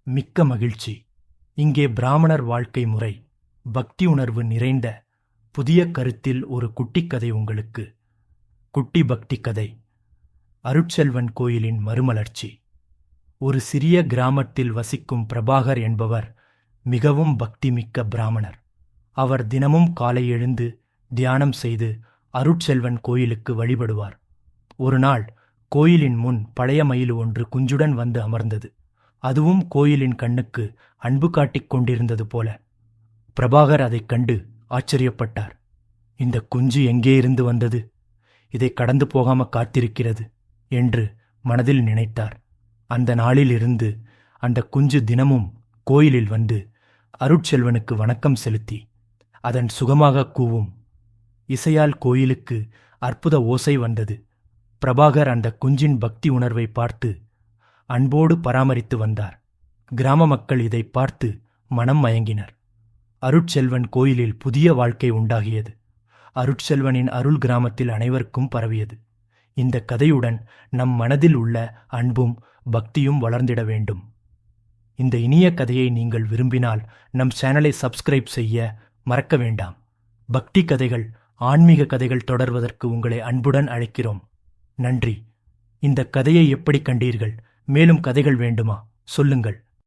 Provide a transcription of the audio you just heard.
மிக்க மகிழ்ச்சி. இங்கே பிராமணர் வாழ்க்கை முறை, பக்தி உணர்வு நிறைந்த புதிய கருத்தில் ஒரு குட்டிக் கதை உங்களுக்கு. குட்டி பக்தி கதை. அருட்செல்வன் கோயிலின் மறுமலர்ச்சி. ஒரு சிறிய கிராமத்தில் வசிக்கும் பிரபாகர் என்பவர் மிகவும் பக்திமிக்க பிராமணர். அவர் தினமும் காலை எழுந்து தியானம் செய்து அருட்செல்வன் கோயிலுக்கு வழிபடுவார். ஒரு நாள் கோயிலின் முன் பழைய மயில் ஒன்று குஞ்சுடன் வந்து அமர்ந்தது. அதுவும் கோயிலின் கண்ணுக்கு அன்பு காட்டிக் கொண்டிருந்தது போல. பிரபாகர் அதைக் கண்டு ஆச்சரியப்பட்டார். இந்த குஞ்சு எங்கே இருந்து வந்தது? இதை கடந்து போகாம காத்திருக்கிறது என்று மனதில் நினைத்தார். அந்த நாளிலிருந்து அந்த குஞ்சு தினமும் கோயிலில் வந்து அருட்செல்வனுக்கு வணக்கம் செலுத்தி அதன் சுகமாக கூவும் இசையால் கோயிலுக்கு அற்புத ஓசை வந்தது. பிரபாகர் அந்த குஞ்சின் பக்தி உணர்வை பார்த்து அன்போடு பராமரித்து வந்தார். கிராம மக்கள் இதை பார்த்து மனம் மயங்கினர். அருட்செல்வன் கோயிலில் புதிய வாழ்க்கை உண்டாகியது. அருட்செல்வனின் அருள் கிராமத்தில் அனைவருக்கும் பரவியது. இந்த கதையுடன் நம் மனதில் உள்ள அன்பும் பக்தியும் வளர்ந்திட வேண்டும். இந்த இனிய கதையை நீங்கள் விரும்பினால் நம் சேனலை சப்ஸ்கிரைப் செய்ய மறக்க வேண்டாம். பக்தி கதைகள், ஆன்மீக கதைகள் தொடர்வதற்கு உங்களை அன்புடன் அழைக்கிறோம். நன்றி. இந்த கதையை எப்படி கண்டீர்கள்? மேலும் கதைகள் வேண்டுமா? சொல்லுங்கள்.